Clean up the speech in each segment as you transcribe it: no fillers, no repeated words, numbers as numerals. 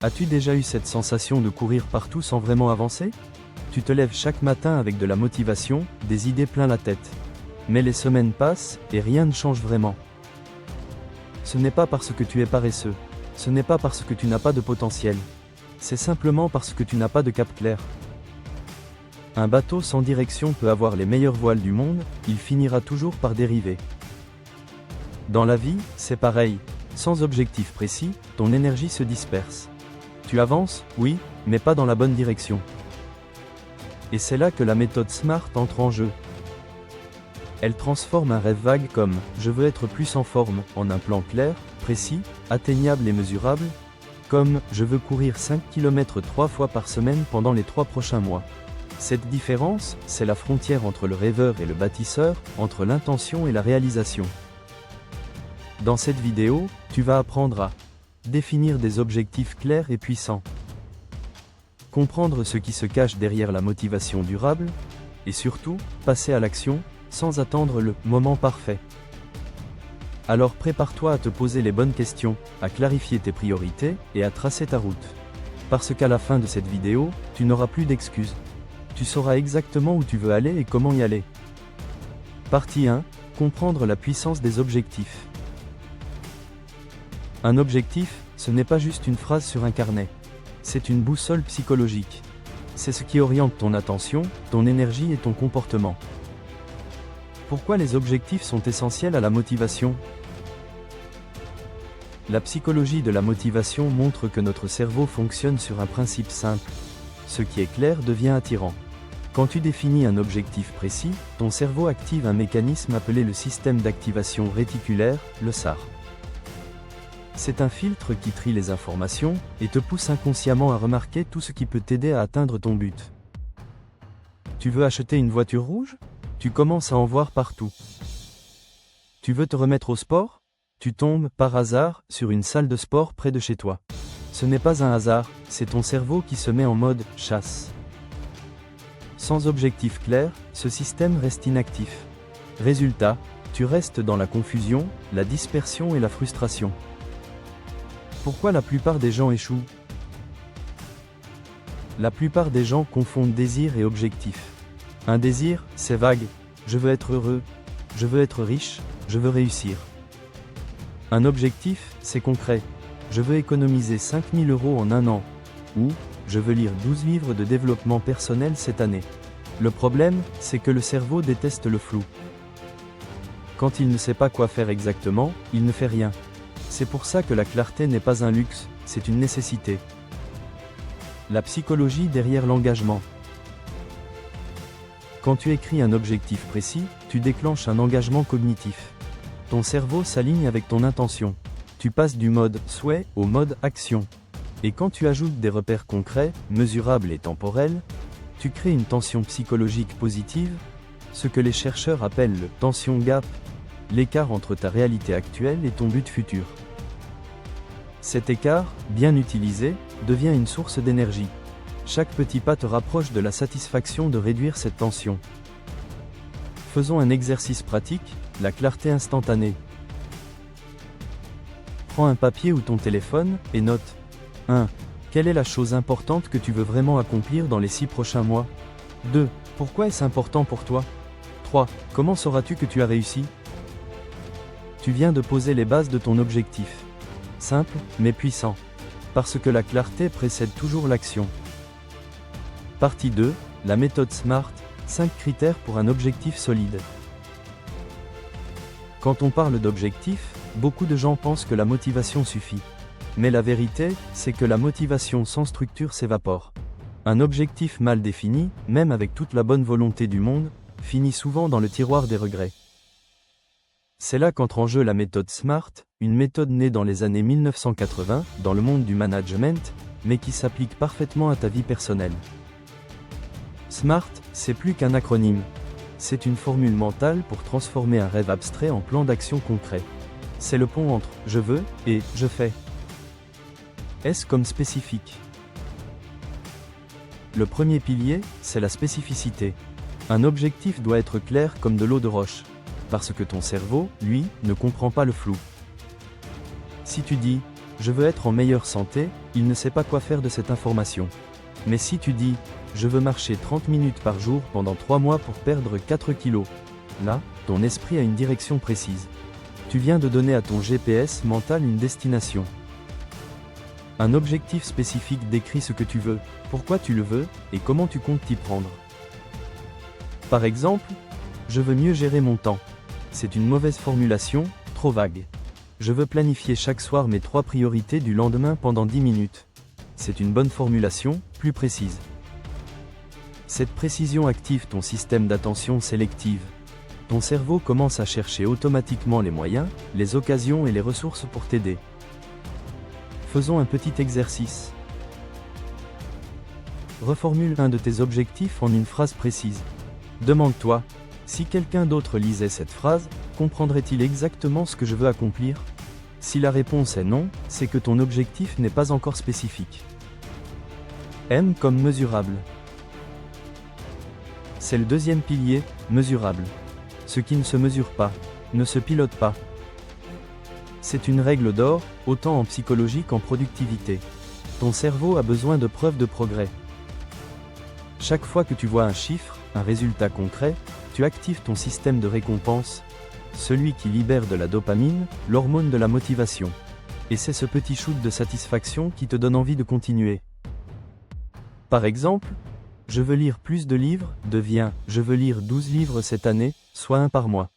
As-tu déjà eu cette sensation de courir partout sans vraiment avancer? Tu te lèves chaque matin avec de la motivation, des idées plein la tête. Mais les semaines passent, et rien ne change vraiment. Ce n'est pas parce que tu es paresseux. Ce n'est pas parce que tu n'as pas de potentiel. C'est simplement parce que tu n'as pas de cap clair. Un bateau sans direction peut avoir les meilleures voiles du monde, il finira toujours par dériver. Dans la vie, c'est pareil. Sans objectif précis, ton énergie se disperse. Tu avances, oui, mais pas dans la bonne direction. Et c'est là que la méthode SMART entre en jeu. Elle transforme un rêve vague comme « je veux être plus en forme » en un plan clair, précis, atteignable et mesurable, comme « je veux courir 5 km 3 fois par semaine pendant les 3 prochains mois ». Cette différence, c'est la frontière entre le rêveur et le bâtisseur, entre l'intention et la réalisation. Dans cette vidéo, tu vas apprendre à définir des objectifs clairs et puissants, comprendre ce qui se cache derrière la motivation durable, et surtout, passer à l'action, sans attendre le moment parfait. Alors prépare-toi à te poser les bonnes questions, à clarifier tes priorités, et à tracer ta route. Parce qu'à la fin de cette vidéo, tu n'auras plus d'excuses. Tu sauras exactement où tu veux aller et comment y aller. Partie 1. Comprendre la puissance des objectifs. Un objectif, ce n'est pas juste une phrase sur un carnet. C'est une boussole psychologique. C'est ce qui oriente ton attention, ton énergie et ton comportement. Pourquoi les objectifs sont essentiels à la motivation? La psychologie de la motivation montre que notre cerveau fonctionne sur un principe simple. Ce qui est clair devient attirant. Quand tu définis un objectif précis, ton cerveau active un mécanisme appelé le système d'activation réticulaire, le SAR. C'est un filtre qui trie les informations, et te pousse inconsciemment à remarquer tout ce qui peut t'aider à atteindre ton but. Tu veux acheter une voiture rouge? Tu commences à en voir partout. Tu veux te remettre au sport? Tu tombes, par hasard, sur une salle de sport près de chez toi. Ce n'est pas un hasard, c'est ton cerveau qui se met en mode « chasse ». Sans objectif clair, ce système reste inactif. Résultat, tu restes dans la confusion, la dispersion et la frustration. Pourquoi la plupart des gens échouent? La plupart des gens confondent désir et objectif. Un désir, c'est vague. Je veux être heureux. Je veux être riche. Je veux réussir. Un objectif, c'est concret. Je veux économiser 5 000 € en un an. Ou, je veux lire 12 livres de développement personnel cette année. Le problème, c'est que le cerveau déteste le flou. Quand il ne sait pas quoi faire exactement, il ne fait rien. C'est pour ça que la clarté n'est pas un luxe, c'est une nécessité. La psychologie derrière l'engagement. Quand tu écris un objectif précis, tu déclenches un engagement cognitif. Ton cerveau s'aligne avec ton intention. Tu passes du mode souhait au mode action. Et quand tu ajoutes des repères concrets, mesurables et temporels, tu crées une tension psychologique positive, ce que les chercheurs appellent le tension gap, l'écart entre ta réalité actuelle et ton but futur. Cet écart, bien utilisé, devient une source d'énergie. Chaque petit pas te rapproche de la satisfaction de réduire cette tension. Faisons un exercice pratique, la clarté instantanée. Prends un papier ou ton téléphone, et note. 1. Quelle est la chose importante que tu veux vraiment accomplir dans les 6 prochains mois? 2. Pourquoi est-ce important pour toi? 3. Comment sauras-tu que tu as réussi? Tu viens de poser les bases de ton objectif. Simple, mais puissant. Parce que la clarté précède toujours l'action. Partie 2, la méthode SMART, 5 critères pour un objectif solide. Quand on parle d'objectif, beaucoup de gens pensent que la motivation suffit. Mais la vérité, c'est que la motivation sans structure s'évapore. Un objectif mal défini, même avec toute la bonne volonté du monde, finit souvent dans le tiroir des regrets. C'est là qu'entre en jeu la méthode SMART, une méthode née dans les années 1980, dans le monde du management, mais qui s'applique parfaitement à ta vie personnelle. SMART, c'est plus qu'un acronyme. C'est une formule mentale pour transformer un rêve abstrait en plan d'action concret. C'est le pont entre « je veux » et « je fais ». S comme spécifique. Le premier pilier, c'est la spécificité. Un objectif doit être clair comme de l'eau de roche. Parce que ton cerveau, lui, ne comprend pas le flou. Si tu dis « je veux être en meilleure santé, il ne sait pas quoi faire de cette information. Mais si tu dis, je veux marcher 30 minutes par jour pendant 3 mois pour perdre 4 kilos, là, ton esprit a une direction précise. Tu viens de donner à ton GPS mental une destination. Un objectif spécifique décrit ce que tu veux, pourquoi tu le veux, et comment tu comptes t'y prendre. Par exemple, je veux mieux gérer mon temps. C'est une mauvaise formulation, trop vague. Je veux planifier chaque soir mes 3 priorités du lendemain pendant 10 minutes. C'est une bonne formulation, plus précise. Cette précision active ton système d'attention sélective. Ton cerveau commence à chercher automatiquement les moyens, les occasions et les ressources pour t'aider. Faisons un petit exercice. Reformule un de tes objectifs en une phrase précise. Demande-toi, si quelqu'un d'autre lisait cette phrase, comprendrait-il exactement ce que je veux accomplir ? Si la réponse est non, c'est que ton objectif n'est pas encore spécifique. M comme mesurable. C'est le deuxième pilier, mesurable. Ce qui ne se mesure pas, ne se pilote pas. C'est une règle d'or, autant en psychologie qu'en productivité. Ton cerveau a besoin de preuves de progrès. Chaque fois que tu vois un chiffre, un résultat concret, tu actives ton système de récompense, celui qui libère de la dopamine, l'hormone de la motivation. Et c'est ce petit shoot de satisfaction qui te donne envie de continuer. Par exemple, je veux lire plus de livres, devient, je veux lire 12 livres cette année, soit 1 par mois.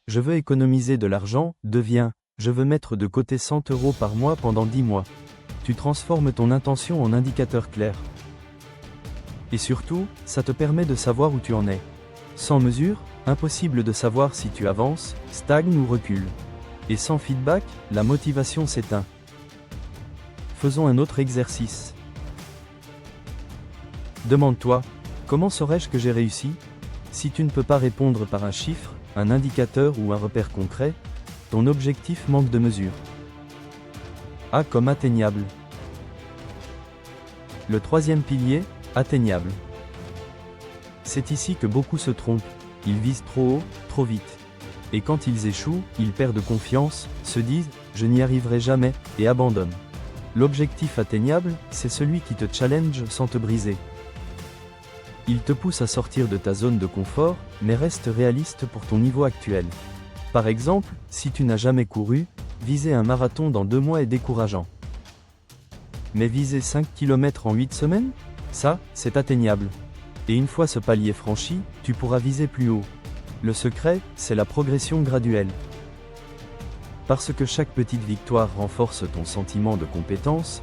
Je veux économiser de l'argent, devient, je veux mettre de côté 100 € par mois pendant 10 mois. Tu transformes ton intention en indicateur clair. Et surtout, ça te permet de savoir où tu en es. Sans mesure, impossible de savoir si tu avances, stagnes ou recules. Et sans feedback, la motivation s'éteint. Faisons un autre exercice. Demande-toi, comment saurais-je que j'ai réussi ? Si tu ne peux pas répondre par un chiffre, un indicateur ou un repère concret, ton objectif manque de mesure. A comme atteignable. Le troisième pilier, atteignable. C'est ici que beaucoup se trompent, ils visent trop haut, trop vite. Et quand ils échouent, ils perdent confiance, se disent « je n'y arriverai jamais » et abandonnent. L'objectif atteignable, c'est celui qui te challenge sans te briser. Il te pousse à sortir de ta zone de confort, mais reste réaliste pour ton niveau actuel. Par exemple, si tu n'as jamais couru, viser un marathon dans 2 mois est décourageant. Mais viser 5 km en 8 semaines ? Ça, c'est atteignable. Et une fois ce palier franchi, tu pourras viser plus haut. Le secret, c'est la progression graduelle. Parce que chaque petite victoire renforce ton sentiment de compétence,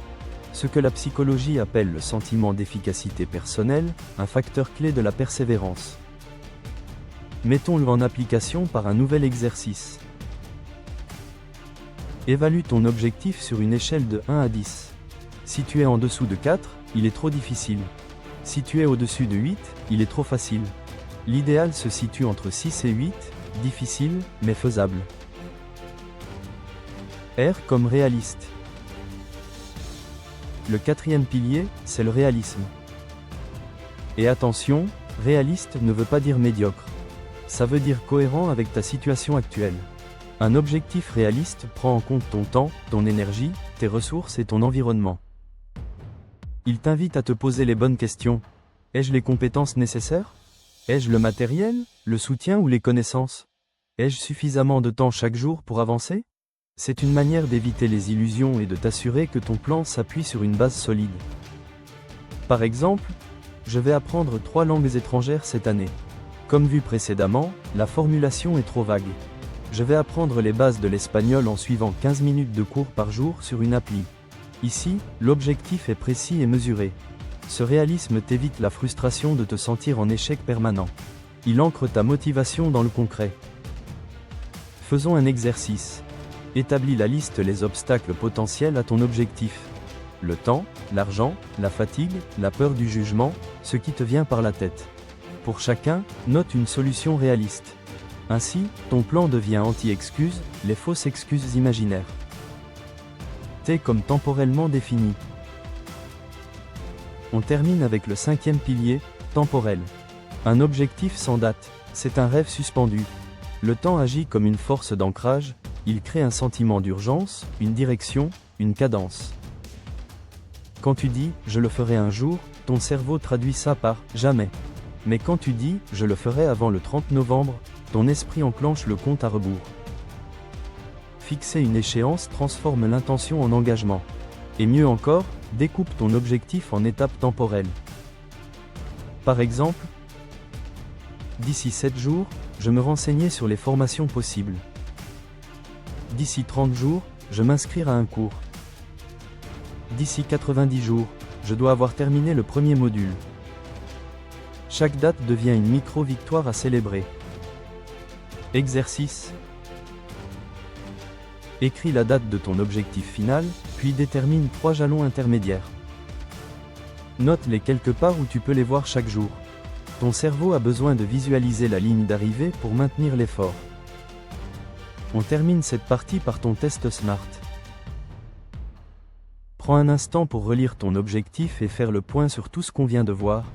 ce que la psychologie appelle le sentiment d'efficacité personnelle, un facteur clé de la persévérance. Mettons-le en application par un nouvel exercice. Évalue ton objectif sur une échelle de 1 à 10. Si tu es en dessous de 4, il est trop difficile. Si tu es au-dessus de 8, il est trop facile. L'idéal se situe entre 6 et 8, difficile, mais faisable. R comme réaliste. Le quatrième pilier, c'est le réalisme. Et attention, réaliste ne veut pas dire médiocre. Ça veut dire cohérent avec ta situation actuelle. Un objectif réaliste prend en compte ton temps, ton énergie, tes ressources et ton environnement. Il t'invite à te poser les bonnes questions. Ai-je les compétences nécessaires ? Ai-je le matériel, le soutien ou les connaissances ? Ai-je suffisamment de temps chaque jour pour avancer ? C'est une manière d'éviter les illusions et de t'assurer que ton plan s'appuie sur une base solide. Par exemple, je vais apprendre 3 langues étrangères cette année. Comme vu précédemment, la formulation est trop vague. Je vais apprendre les bases de l'espagnol en suivant 15 minutes de cours par jour sur une appli. Ici, l'objectif est précis et mesuré. Ce réalisme t'évite la frustration de te sentir en échec permanent. Il ancre ta motivation dans le concret. Faisons un exercice. Établis la liste des obstacles potentiels à ton objectif. Le temps, l'argent, la fatigue, la peur du jugement, ce qui te vient par la tête. Pour chacun, note une solution réaliste. Ainsi, ton plan devient anti-excuse, les fausses excuses imaginaires. T comme temporellement défini. On termine avec le 5e pilier, temporel. Un objectif sans date, c'est un rêve suspendu. Le temps agit comme une force d'ancrage, il crée un sentiment d'urgence, une direction, une cadence. Quand tu dis « je le ferai un jour », ton cerveau traduit ça par « jamais ». Mais quand tu dis « je le ferai avant le 30 novembre », ton esprit enclenche le compte à rebours. Fixer une échéance transforme l'intention en engagement. Et mieux encore, découpe ton objectif en étapes temporelles. Par exemple, d'ici 7 jours, je me renseignais sur les formations possibles. D'ici 30 jours, je m'inscrire à un cours. D'ici 90 jours, je dois avoir terminé le premier module. Chaque date devient une micro-victoire à célébrer. Exercice. Écris la date de ton objectif final, puis détermine 3 jalons intermédiaires. Note les quelque part où tu peux les voir chaque jour. Ton cerveau a besoin de visualiser la ligne d'arrivée pour maintenir l'effort. On termine cette partie par ton test SMART. Prends un instant pour relire ton objectif et faire le point sur tout ce qu'on vient de voir,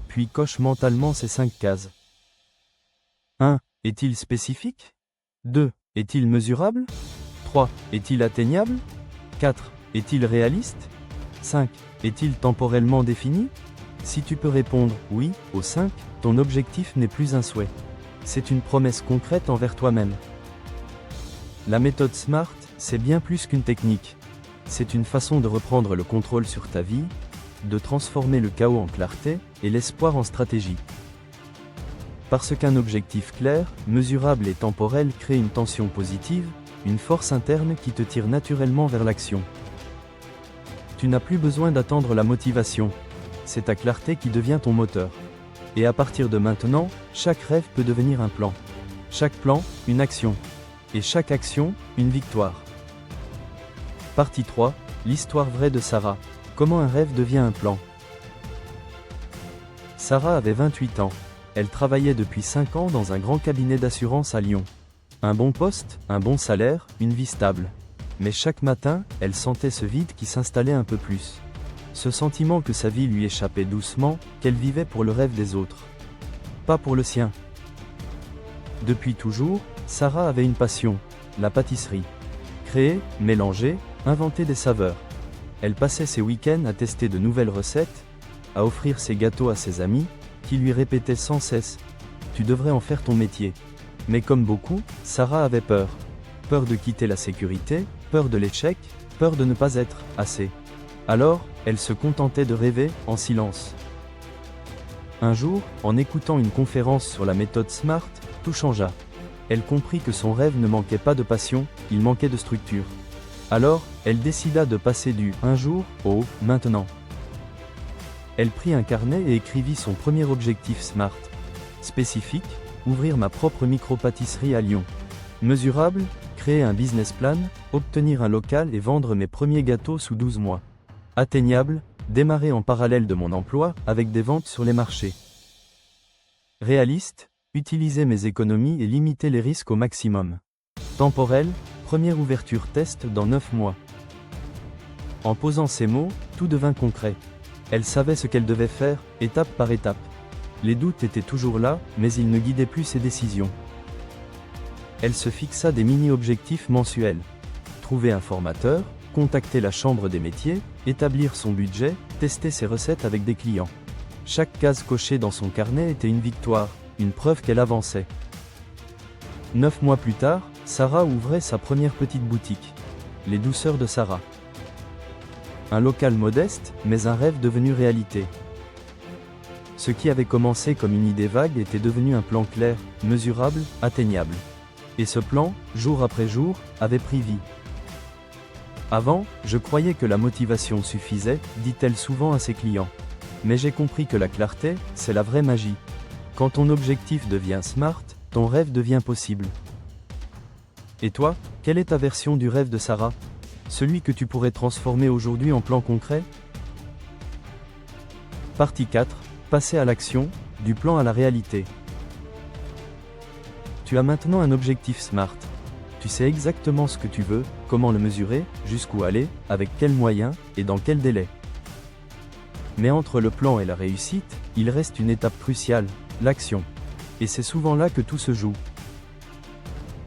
puis coche mentalement ces 5 cases. 1. Est-il spécifique? 2. Est-il mesurable? 3. Est-il atteignable? 4. Est-il réaliste? 5. Est-il temporellement défini? Si tu peux répondre « oui » aux 5, ton objectif n'est plus un souhait. C'est une promesse concrète envers toi-même. La méthode SMART, c'est bien plus qu'une technique. C'est une façon de reprendre le contrôle sur ta vie, de transformer le chaos en clarté et l'espoir en stratégie. Parce qu'un objectif clair, mesurable et temporel crée une tension positive, une force interne qui te tire naturellement vers l'action. Tu n'as plus besoin d'attendre la motivation. C'est ta clarté qui devient ton moteur. Et à partir de maintenant, chaque rêve peut devenir un plan. Chaque plan, une action. Et chaque action, une victoire. Partie 3, l'histoire vraie de Sarah. Comment un rêve devient un plan. Sarah avait 28 ans. Elle travaillait depuis 5 ans dans un grand cabinet d'assurance à Lyon. Un bon poste, un bon salaire, une vie stable. Mais chaque matin, elle sentait ce vide qui s'installait un peu plus. Ce sentiment que sa vie lui échappait doucement, qu'elle vivait pour le rêve des autres. Pas pour le sien. Depuis toujours, Sarah avait une passion, la pâtisserie. Créer, mélanger, inventer des saveurs. Elle passait ses week-ends à tester de nouvelles recettes, à offrir ses gâteaux à ses amis, qui lui répétaient sans cesse « Tu devrais en faire ton métier ». Mais comme beaucoup, Sarah avait peur. Peur de quitter la sécurité, peur de l'échec, peur de ne pas être assez. Alors, elle se contentait de rêver, en silence. Un jour, en écoutant une conférence sur la méthode SMART, tout changea. Elle comprit que son rêve ne manquait pas de passion, il manquait de structure. Alors, elle décida de passer du « un jour » au « maintenant ». Elle prit un carnet et écrivit son premier objectif SMART. Spécifique, ouvrir ma propre micro-pâtisserie à Lyon. Mesurable, créer un business plan, obtenir un local et vendre mes premiers gâteaux sous 12 mois. Atteignable, démarrer en parallèle de mon emploi, avec des ventes sur les marchés. Réaliste, utiliser mes économies et limiter les risques au maximum. Temporel, première ouverture test dans 9 mois. En posant ces mots, tout devint concret. Elle savait ce qu'elle devait faire, étape par étape. Les doutes étaient toujours là, mais ils ne guidaient plus ses décisions. Elle se fixa des mini-objectifs mensuels. Trouver un formateur, contacter la chambre des métiers, établir son budget, tester ses recettes avec des clients. Chaque case cochée dans son carnet était une victoire, une preuve qu'elle avançait. 9 mois plus tard, Sarah ouvrait sa première petite boutique. Les douceurs de Sarah. Un local modeste, mais un rêve devenu réalité. Ce qui avait commencé comme une idée vague était devenu un plan clair, mesurable, atteignable. Et ce plan, jour après jour, avait pris vie. Avant, je croyais que la motivation suffisait, dit-elle souvent à ses clients. Mais j'ai compris que la clarté, c'est la vraie magie. Quand ton objectif devient SMART, ton rêve devient possible. Et toi, quelle est ta version du rêve de Sarah? Celui que tu pourrais transformer aujourd'hui en plan concret? Partie 4. Passer à l'action, du plan à la réalité. Tu as maintenant un objectif SMART. Tu sais exactement ce que tu veux, comment le mesurer, jusqu'où aller, avec quels moyens, et dans quel délai. Mais entre le plan et la réussite, il reste une étape cruciale, l'action. Et c'est souvent là que tout se joue.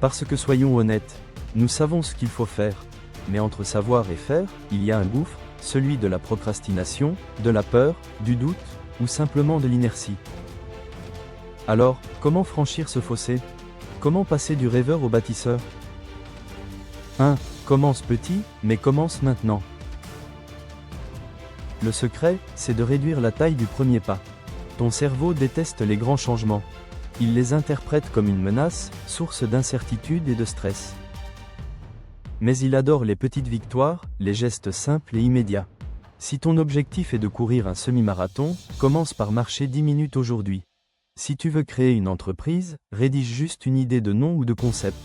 Parce que soyons honnêtes, nous savons ce qu'il faut faire, Mais entre savoir et faire, il y a un gouffre, celui de la procrastination, de la peur, du doute, ou simplement de l'inertie. Alors, comment franchir ce fossé? Comment passer du rêveur au bâtisseur? 1. Commence petit, mais commence maintenant. Le secret, c'est de réduire la taille du premier pas. Ton cerveau déteste les grands changements. Il les interprète comme une menace, source d'incertitude et de stress. Mais il adore les petites victoires, les gestes simples et immédiats. Si ton objectif est de courir un semi-marathon, commence par marcher 10 minutes aujourd'hui. Si tu veux créer une entreprise, rédige juste une idée de nom ou de concept.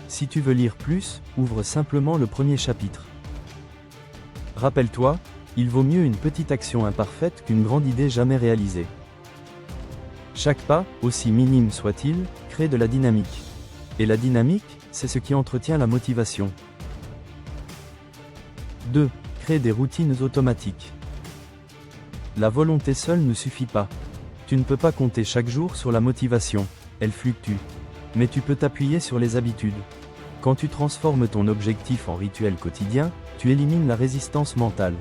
Si tu veux lire plus, ouvre simplement le premier chapitre. Rappelle-toi, il vaut mieux une petite action imparfaite qu'une grande idée jamais réalisée. Chaque pas, aussi minime soit-il, crée de la dynamique. Et la dynamique, c'est ce qui entretient la motivation. 2. Crée des routines automatiques. La volonté seule ne suffit pas. Tu ne peux pas compter chaque jour sur la motivation, elle fluctue. Mais tu peux t'appuyer sur les habitudes. Quand tu transformes ton objectif en rituel quotidien, tu élimines la résistance mentale.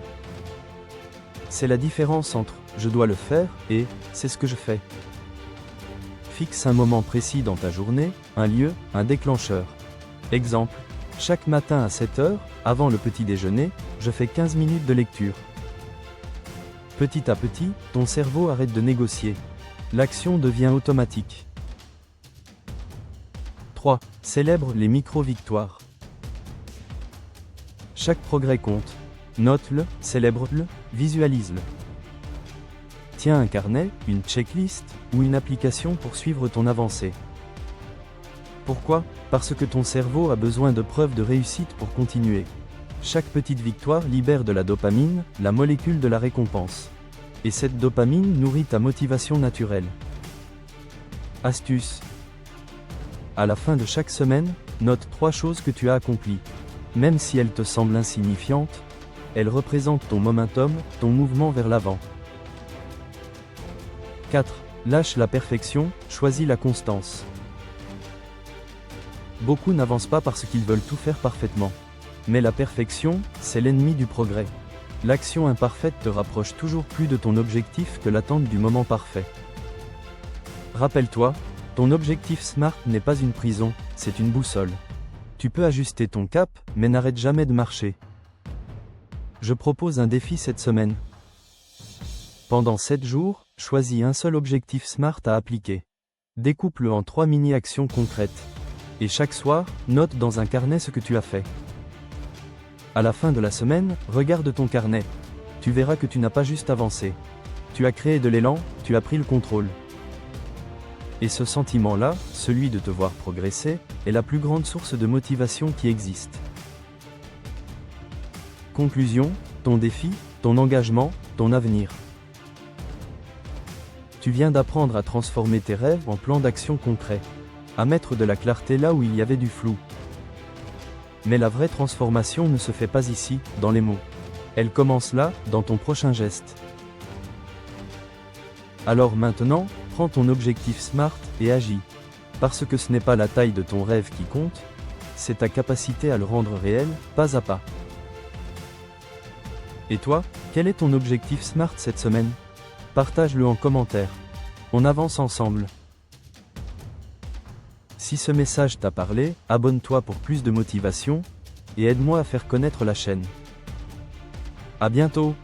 C'est la différence entre « je dois le faire » et « c'est ce que je fais ». Fixe un moment précis dans ta journée, un lieu, un déclencheur. Exemple, chaque matin à 7 heures, avant le petit déjeuner, je fais 15 minutes de lecture. Petit à petit, ton cerveau arrête de négocier. L'action devient automatique. 3. Célèbre les micro-victoires. Chaque progrès compte. Note-le, célèbre-le, visualise-le. Tiens un carnet, une checklist, ou une application pour suivre ton avancée. Pourquoi? Parce que ton cerveau a besoin de preuves de réussite pour continuer. Chaque petite victoire libère de la dopamine, la molécule de la récompense. Et cette dopamine nourrit ta motivation naturelle. Astuce. À la fin de chaque semaine, note 3 choses que tu as accomplies. Même si elles te semblent insignifiantes, elles représentent ton momentum, ton mouvement vers l'avant. 4. Lâche la perfection, choisis la constance. Beaucoup n'avancent pas parce qu'ils veulent tout faire parfaitement. Mais la perfection, c'est l'ennemi du progrès. L'action imparfaite te rapproche toujours plus de ton objectif que l'attente du moment parfait. Rappelle-toi, ton objectif SMART n'est pas une prison, c'est une boussole. Tu peux ajuster ton cap, mais n'arrête jamais de marcher. Je propose un défi cette semaine. Pendant 7 jours, choisis un seul objectif SMART à appliquer. Découpe-le en 3 mini-actions concrètes. Et chaque soir, note dans un carnet ce que tu as fait. À la fin de la semaine, regarde ton carnet. Tu verras que tu n'as pas juste avancé. Tu as créé de l'élan, tu as pris le contrôle. Et ce sentiment-là, celui de te voir progresser, est la plus grande source de motivation qui existe. Conclusion, ton défi, ton engagement, ton avenir. Tu viens d'apprendre à transformer tes rêves en plans d'action concrets. À mettre de la clarté là où il y avait du flou. Mais la vraie transformation ne se fait pas ici, dans les mots. Elle commence là, dans ton prochain geste. Alors maintenant, prends ton objectif SMART et agis. Parce que ce n'est pas la taille de ton rêve qui compte, c'est ta capacité à le rendre réel, pas à pas. Et toi, quel est ton objectif SMART cette semaine? Partage-le en commentaire. On avance ensemble. Si ce message t'a parlé, abonne-toi pour plus de motivation, et aide-moi à faire connaître la chaîne. À bientôt!